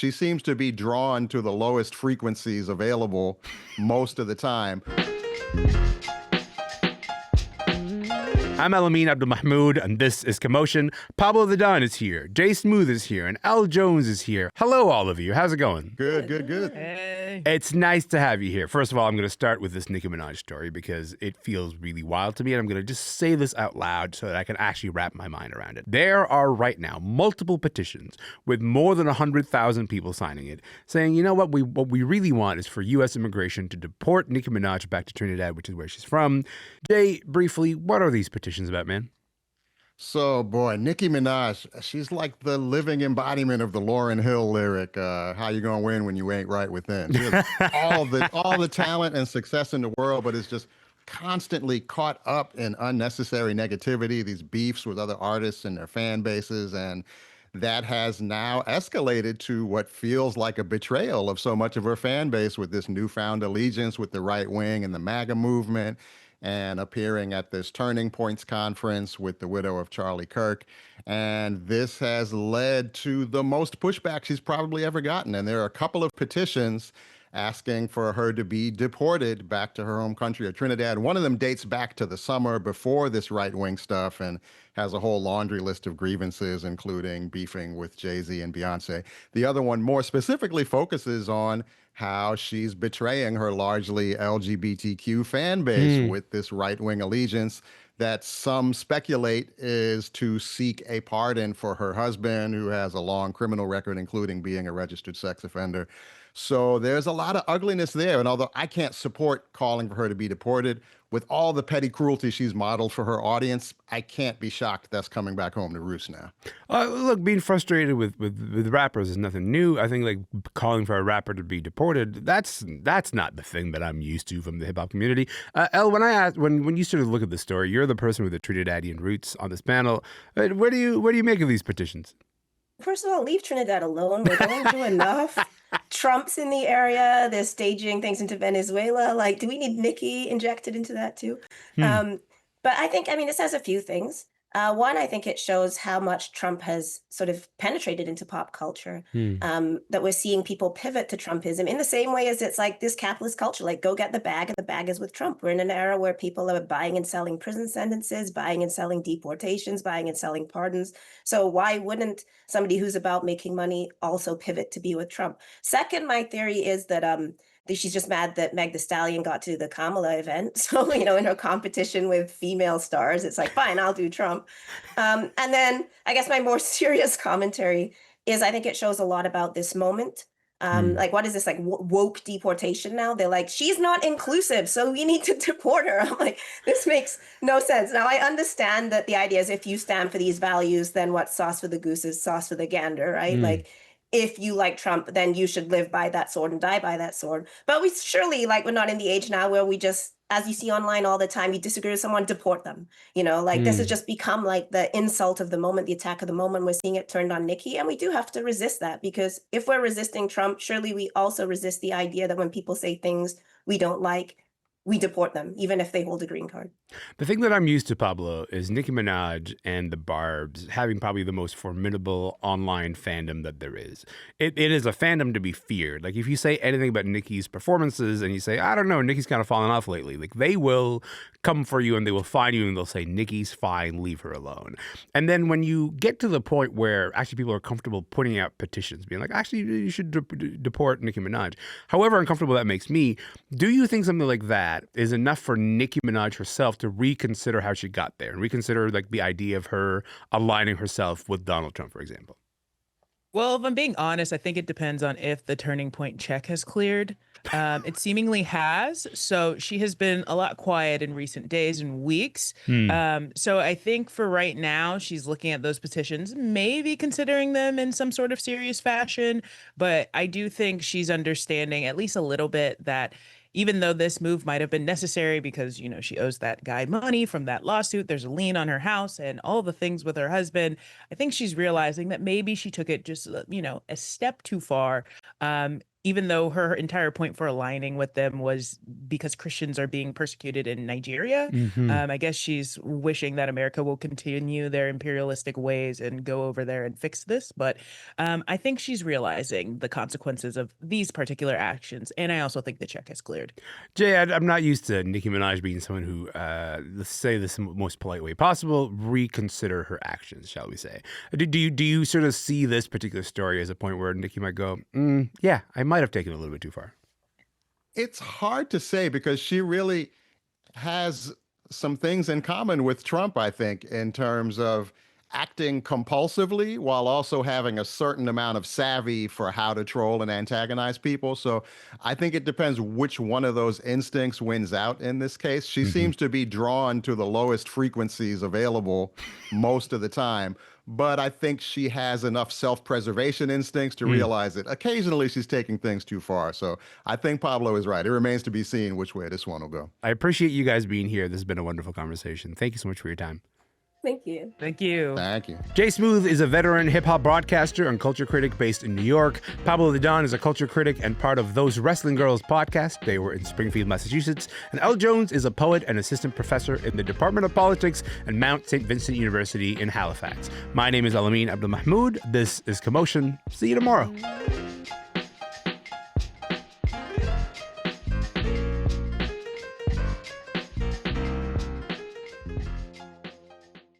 She seems to be drawn to the lowest frequencies available most of the time. I'm Elamin Abdelmahmoud, and this is Commotion. Pablo The Don is here, Jay Smooth is here, and L Jones is here. Hello, all of you. How's it going? Good. Hey. It's nice to have you here. First of all, I'm going to start with this Nicki Minaj story because it feels really wild to me, and I'm going to just say this out loud so that I can actually wrap my mind around it. There are right now multiple petitions with more than 100,000 people signing it, saying, you know what we really want is for U.S. immigration to deport Nicki Minaj back to Trinidad, which is where she's from. Jay, briefly, what are these petitions about, man? So, boy, Nicki Minaj, she's like the living embodiment of the Lauryn Hill lyric, how you gonna win when you ain't right within. She has all the talent and success in the world, but is just constantly caught up in unnecessary negativity, these beefs with other artists and their fan bases, and that has now escalated to what feels like a betrayal of so much of her fan base with this newfound allegiance with the right wing and the MAGA movement, and appearing at this Turning Points conference with the widow of Charlie Kirk. And this has led to the most pushback she's probably ever gotten. And there are a couple of petitions asking for her to be deported back to her home country of Trinidad. One of them dates back to the summer before this right-wing stuff and has a whole laundry list of grievances, including beefing with Jay-Z and Beyonce. The other one more specifically focuses on how she's betraying her largely LGBTQ fan base with this right-wing allegiance that some speculate is to seek a pardon for her husband, who has a long criminal record, including being a registered sex offender. So there's a lot of ugliness there. And although I can't support calling for her to be deported, with all the petty cruelty she's modeled for her audience, I can't be shocked that's coming back home to roost now. Look, being frustrated with rappers is nothing new. I think like calling for a rapper to be deported, that's not the thing that I'm used to from the hip hop community. El, when you sort of look at the story, you're the person with the Trinidadian roots on this panel. Where do you make of these petitions? First of all, leave Trinidad alone. We're going through enough. Trump's in the area. They're staging things into Venezuela. Like, do we need Nicki injected into that too? But I mean, this has a few things. One, I think it shows how much Trump has sort of penetrated into pop culture, that we're seeing people pivot to Trumpism in the same way as it's like this capitalist culture, like go get the bag and the bag is with Trump. We're in an era where people are buying and selling prison sentences, buying and selling deportations, buying and selling pardons. So why wouldn't somebody who's about making money also pivot to be with Trump? Second, my theory is that she's just mad that Meg Thee Stallion got to the Kamala event. So, in her competition with female stars, it's like, fine, I'll do Trump. And then I guess my more serious commentary is I think it shows a lot about this moment. Like, what is this, like, woke deportation now? They're like, she's not inclusive, so we need to deport her. I'm like, this makes no sense. Now, I understand that the idea is if you stand for these values, then what's sauce for the goose is sauce for the gander, right? Like, if you like Trump, then you should live by that sword and die by that sword. But we surely, like, we're not in the age now where we just, as you see online all the time, you disagree with someone, deport them. This has just become like the insult of the moment, the attack of the moment. We're seeing it turned on Nicki, and we do have to resist that, because if we're resisting Trump, surely we also resist the idea that when people say things we don't like, we deport them, even if they hold a green card. The thing that I'm used to, Pablo, is Nicki Minaj and the Barbs having probably the most formidable online fandom that there is. It is a fandom to be feared. Like, if you say anything about Nicki's performances and you say, I don't know, Nicki's kind of fallen off lately, like, they will come for you and they will find you and they'll say, Nicki's fine, leave her alone. And then when you get to the point where actually people are comfortable putting out petitions, being like, actually, you should deport Nicki Minaj, however uncomfortable that makes me, do you think something like that is enough for Nicki Minaj herself to reconsider how she got there and reconsider, like, the idea of her aligning herself with Donald Trump, for example? Well, if I'm being honest, I think it depends on if the Turning Point check has cleared. It seemingly has. So she has been a lot quiet in recent days and weeks. So I think for right now, she's looking at those petitions, maybe considering them in some sort of serious fashion. But I do think she's understanding at least a little bit that even though this move might have been necessary because, she owes that guy money from that lawsuit, there's a lien on her house and all the things with her husband, I think she's realizing that maybe she took it just, a step too far. even though her entire point for aligning with them was because Christians are being persecuted in Nigeria, I guess she's wishing that America will continue their imperialistic ways and go over there and fix this. But I think she's realizing the consequences of these particular actions. And I also think the check has cleared. Jay, I'm not used to Nicki Minaj being someone who, let's say this in the most polite way possible, reconsider her actions, shall we say. Do you sort of see this particular story as a point where Nicki might go, yeah, I might have taken it a little bit too far? It's hard to say because she really has some things in common with Trump, I think, in terms of acting compulsively while also having a certain amount of savvy for how to troll and antagonize people. So I think it depends which one of those instincts wins out in this case. She seems to be drawn to the lowest frequencies available most of the time. But I think she has enough self-preservation instincts to realize that occasionally she's taking things too far. So I think Pablo is right. It remains to be seen which way this one will go. I appreciate you guys being here. This has been a wonderful conversation. Thank you so much for your time. Thank you. Thank you. Thank you. Jay Smooth is a veteran hip-hop broadcaster and culture critic based in New York. Pablo The Don is a culture critic and part of Those Wrestling Girls podcast. They were in Springfield, Massachusetts. And Elle Jones is a poet and assistant professor in the Department of Politics at Mount St. Vincent University in Halifax. My name is Elamin Abdelmahmoud. This is Commotion. See you tomorrow.